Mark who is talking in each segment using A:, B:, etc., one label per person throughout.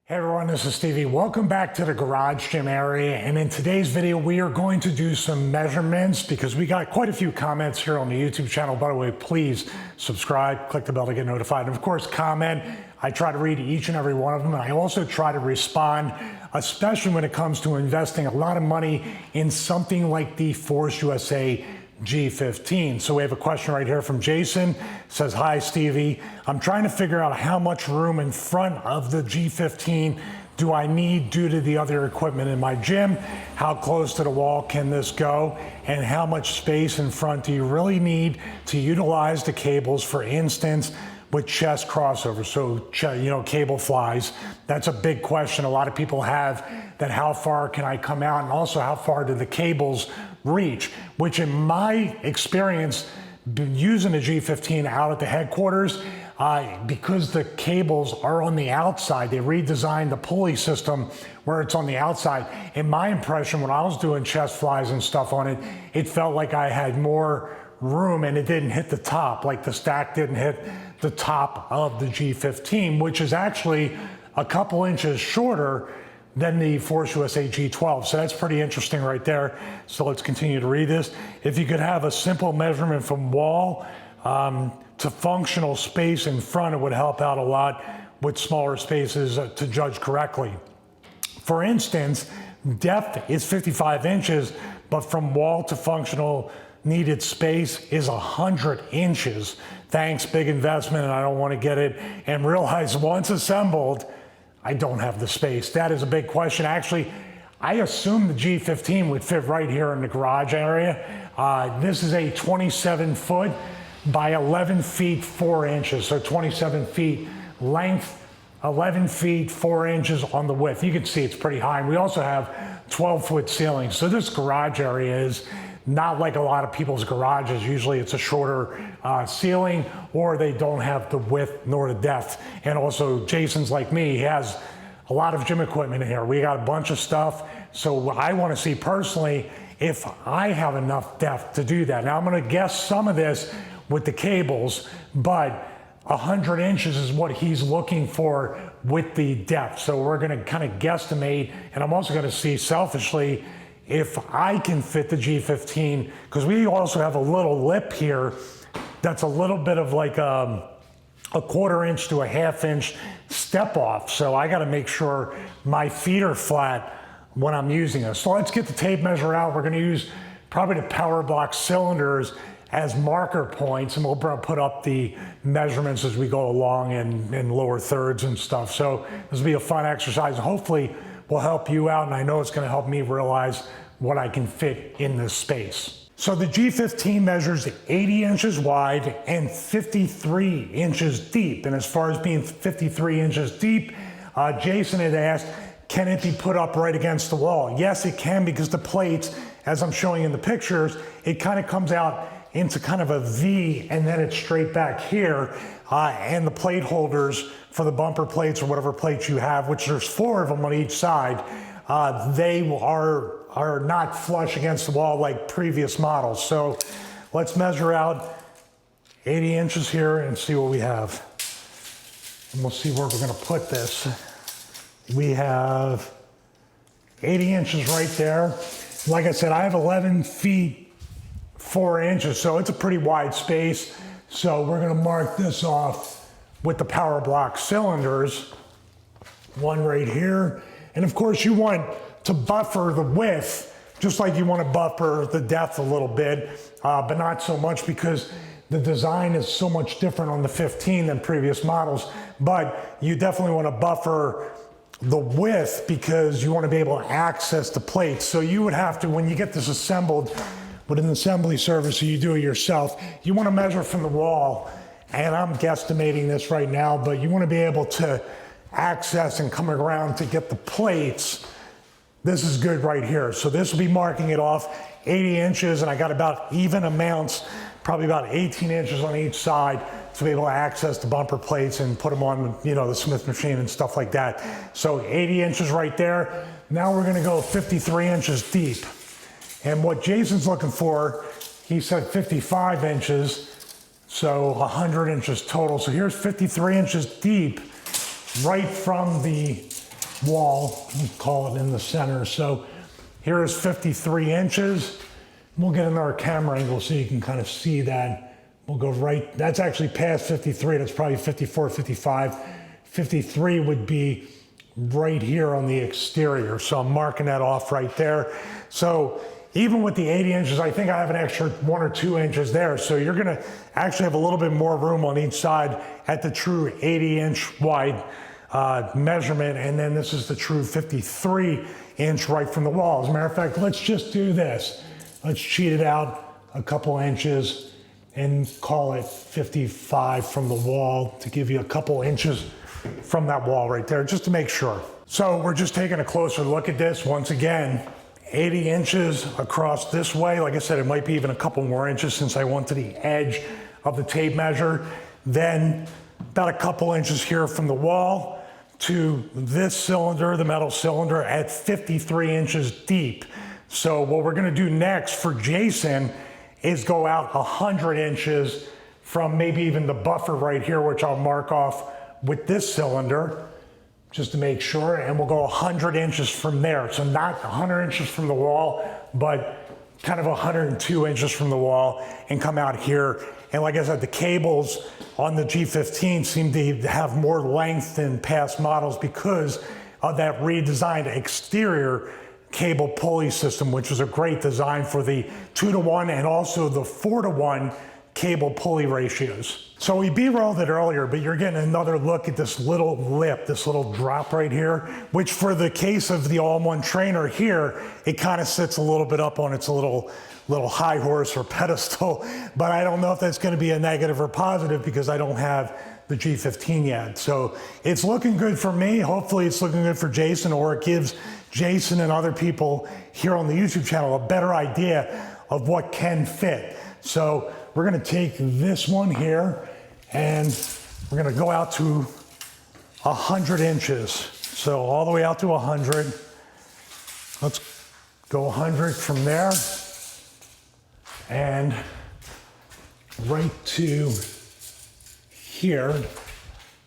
A: Hey everyone, this is Stevie. Welcome back to the garage gym area. And in today's video, we are going to do some measurements because we got quite a few comments here on the YouTube channel. By the way, please subscribe, click the bell to get notified. And of course, comment. I try to read each and every one of them. And I also try to respond, especially when it comes to investing a lot of money in something like the Force USA G15. So we have a question right here from Jason. It says, hi Stevie, I'm trying to figure out how much room in front of the G15 do I need due to the other equipment in my gym? How close to the wall can this go? And how much space in front do you really need to utilize the cables, for instance, with chest crossovers, so cable flies? That's a big question a lot of people have, that how far can I come out, and also how far do the cables reach, which in my experience, using the G15 out at the headquarters, because the cables are on the outside, they redesigned the pulley system where it's on the outside. In my impression, when I was doing chest flies and stuff on it, it felt like I had more room and it didn't hit the top, like the stack didn't hit the top of the G15, which is actually a couple inches shorter than the Force USA G12. So that's pretty interesting right there. So let's continue to read this. If you could have a simple measurement from wall to functional space in front, it would help out a lot with smaller spaces to judge correctly. For instance, depth is 55 inches, but from wall to functional needed space is 100 inches. Thanks, big investment, and I don't want to get it and realize once assembled, I don't have the space. That is a big question. Actually, I assume the G15 would fit right here in the garage area. This is a 27 foot by 11 feet 4 inches. So 27 feet length, 11 feet 4 inches on the width. You can see it's pretty high. And we also have 12 foot ceilings. So this garage area is not like a lot of people's garages. Usually it's a shorter ceiling, or they don't have the width nor the depth. And also Jason's like me, he has a lot of gym equipment in here. We got a bunch of stuff. So I want to see personally if I have enough depth to do that. Now I'm going to guess some of this with the cables, but 100 inches is what he's looking for with the depth. So we're going to kind of guesstimate, and I'm also going to see selfishly if I can fit the G15, because we also have a little lip here that's a little bit of like a 1/4 inch to a 1/2 inch step off. So I got to make sure my feet are flat when I'm using this. So let's get the tape measure out. We're going to use probably the power block cylinders as marker points, and we'll put up the measurements as we go along in lower thirds and stuff. So this will be a fun exercise. Hopefully will help you out, and I know it's going to help me realize what I can fit in this space. So the G15 measures 80 inches wide and 53 inches deep. And as far as being 53 inches deep, Jason had asked, can it be put up right against the wall? Yes, it can, because the plates, as I'm showing in the pictures, it kind of comes out into kind of a V, and then it's straight back here. And the plate holders for the bumper plates or whatever plates you have, which there's 4 of them on each side, they are not flush against the wall like previous models. So let's measure out 80 inches here and see what we have. And we'll see where we're going to put this. We have 80 inches right there. Like I said, I have 11 feet 4 inches, so it's a pretty wide space. So we're going to mark this off with the power block cylinders. One right here. And of course you want to buffer the width, just like you want to buffer the depth a little bit, but not so much, because the design is so much different on the 15 than previous models. But you definitely want to buffer the width because you want to be able to access the plates. So you would have to, when you get this assembled with an assembly service, so you do it yourself, you want to measure from the wall. And I'm guesstimating this right now, but you want to be able to access and come around to get the plates. This is good right here. So this will be marking it off 80 inches, and I got about even amounts, probably about 18 inches on each side to be able to access the bumper plates and put them on, the Smith machine and stuff like that. So 80 inches right there. Now we're going to go 53 inches deep. And what Jason's looking for, he said 55 inches. So 100 inches total. So here's 53 inches deep, right from the wall, we'll call it in the center. So here is 53 inches. We'll get another camera angle so you can kind of see that. We'll go right, that's actually past 53, that's probably 54, 55. 53 would be right here on the exterior. So I'm marking that off right there. So even with the 80 inches, I think I have an extra 1 or 2 inches there. So you're gonna actually have a little bit more room on each side at the true 80-inch wide measurement. And then this is the true 53-inch right from the wall. As a matter of fact, let's just do this. Let's cheat it out a couple inches and call it 55 from the wall to give you a couple inches from that wall right there, just to make sure. So we're just taking a closer look at this. Once again, 80 inches across this way. Like I said, it might be even a couple more inches since I went to the edge of the tape measure. Then about a couple inches here from the wall to this cylinder, the metal cylinder, at 53 inches deep. So what we're gonna do next for Jason is go out 100 inches from maybe even the buffer right here, which I'll mark off with this cylinder, just to make sure, and we'll go 100 inches from there. So not 100 inches from the wall, but kind of 102 inches from the wall, and come out here. And like I said, the cables on the G15 seem to have more length than past models because of that redesigned exterior cable pulley system, which was a great design for the 2-to-1 and also the 4-to-1 cable pulley ratios. So we B-rolled it earlier, but you're getting another look at this little lip, this little drop right here, which for the case of the all-in-one trainer here, it kind of sits a little bit up on its little high horse or pedestal, but I don't know if that's gonna be a negative or positive because I don't have the G15 yet. So it's looking good for me. Hopefully it's looking good for Jason, or it gives Jason and other people here on the YouTube channel a better idea of what can fit. So we're gonna take this one here and we're gonna go out to 100 inches. So all the way out to 100. Let's go 100 from there and right to here.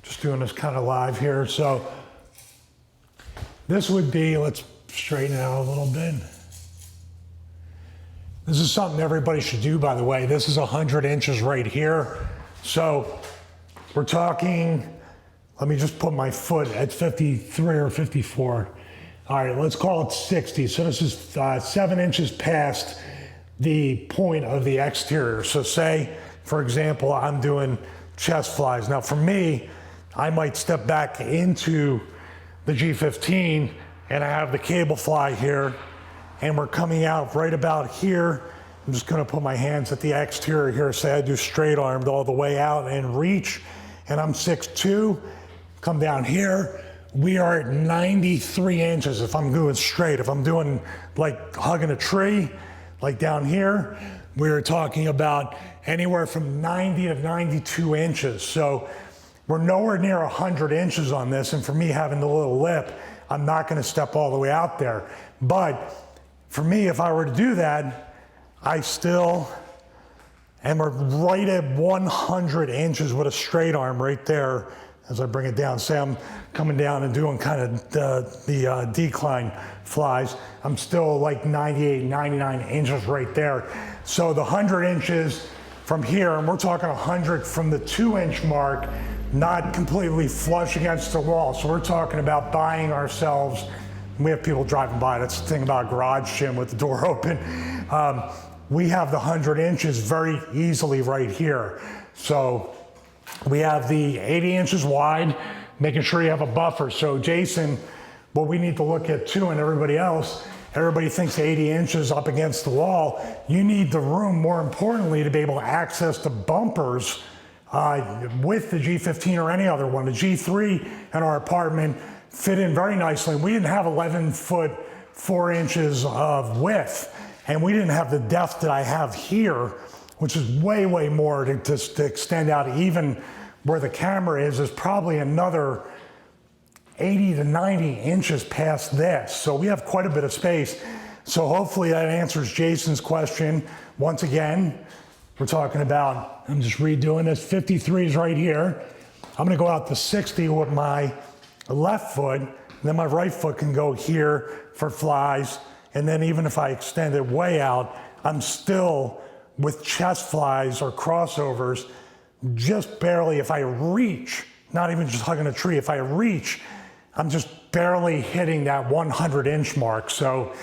A: Just doing this kind of live here. So this would be, let's straighten it out a little bit. This is something everybody should do, by the way. This is 100 inches right here. So we're talking, let me just put my foot at 53 or 54. All right, let's call it 60. So this is 7 inches past the point of the exterior. So say, for example, I'm doing chest flies. Now for me, I might step back into the G15 and I have the cable fly here and we're coming out right about here. I'm just gonna put my hands at the exterior here. Say I do straight armed all the way out and reach, and I'm 6'2", come down here. We are at 93 inches if I'm doing straight. If I'm doing like hugging a tree, like down here, we're talking about anywhere from 90 to 92 inches. So we're nowhere near 100 inches on this, and for me having the little lip, I'm not gonna step all the way out there. But for me, if I were to do that, I still am right at 100 inches with a straight arm right there as I bring it down. Say I'm coming down and doing kind of the decline flies. I'm still like 98, 99 inches right there. So the 100 inches from here, and we're talking 100 from the 2-inch mark, not completely flush against the wall. So we're talking about buying ourselves, we have people driving by, that's the thing about a garage gym with the door open. We have the 100 inches very easily right here. So we have the 80 inches wide, making sure you have a buffer. So Jason, what we need to look at too, and everybody else, everybody thinks 80 inches up against the wall. You need the room, more importantly, to be able to access the bumpers with the G15 or any other one. The G3 in our apartment fit in very nicely. We didn't have 11 foot 4 inches of width, and we didn't have the depth that I have here, which is way, way more to extend out. Even where the camera is probably another 80 to 90 inches past this. So we have quite a bit of space. So hopefully that answers Jason's question. Once again, we're talking about, I'm just redoing this, 53 is right here. I'm gonna go out to 60 with my left foot. then my right foot can go here for flies. And then even if I extend it way out, I'm still with chest flies or crossovers, just barely, if I reach, not even just hugging a tree, if I reach, I'm just barely hitting that 100-inch mark. So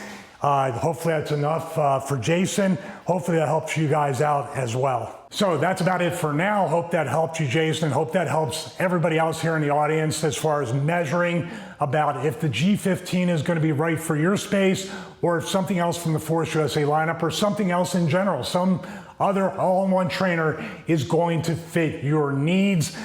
A: hopefully that's enough for Jason. Hopefully that helps you guys out as well. So that's about it for now. Hope that helped you, Jason. Hope that helps everybody else here in the audience as far as measuring about if the G15 is going to be right for your space, or if something else from the Force USA lineup, or something else in general, some other all-in-one trainer is going to fit your needs.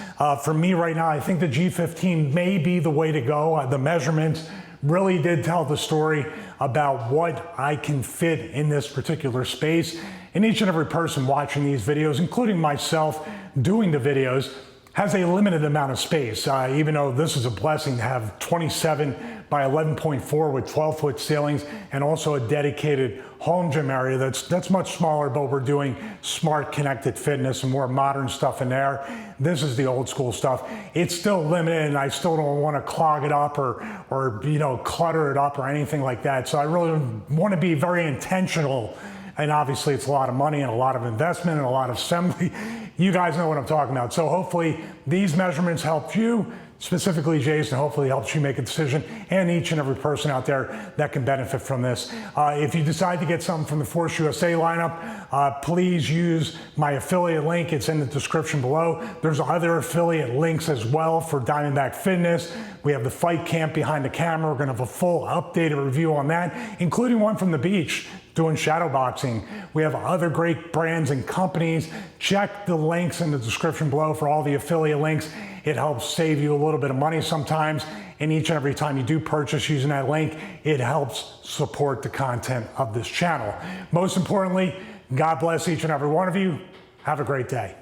A: For me right now, I think the G15 may be the way to go. The measurements really did tell the story about what I can fit in this particular space. And each and every person watching these videos, including myself doing the videos, has a limited amount of space. Even though this is a blessing to have 27 by 11.4 with 12-foot ceilings, and also a dedicated home gym area that's much smaller, but we're doing smart connected fitness and more modern stuff in there. This is the old school stuff. It's still limited, and I still don't want to clog it up or clutter it up or anything like that. So I really want to be very intentional. And obviously it's a lot of money and a lot of investment and a lot of assembly. You guys know what I'm talking about. So hopefully these measurements helped you, specifically Jason. Hopefully helps you make a decision, and each and every person out there that can benefit from this. If you decide to get something from the Force USA lineup, please use my affiliate link. It's in the description below. There's other affiliate links as well for Diamondback Fitness. We have the fight camp behind the camera. We're going to have a full updated review on that, including one from the beach doing shadow boxing. We have other great brands and companies. Check the links in the description below for all the affiliate links. It helps save you a little bit of money sometimes, and each and every time you do purchase using that link, it helps support the content of this channel. Most importantly, God bless each and every one of you. Have a great day.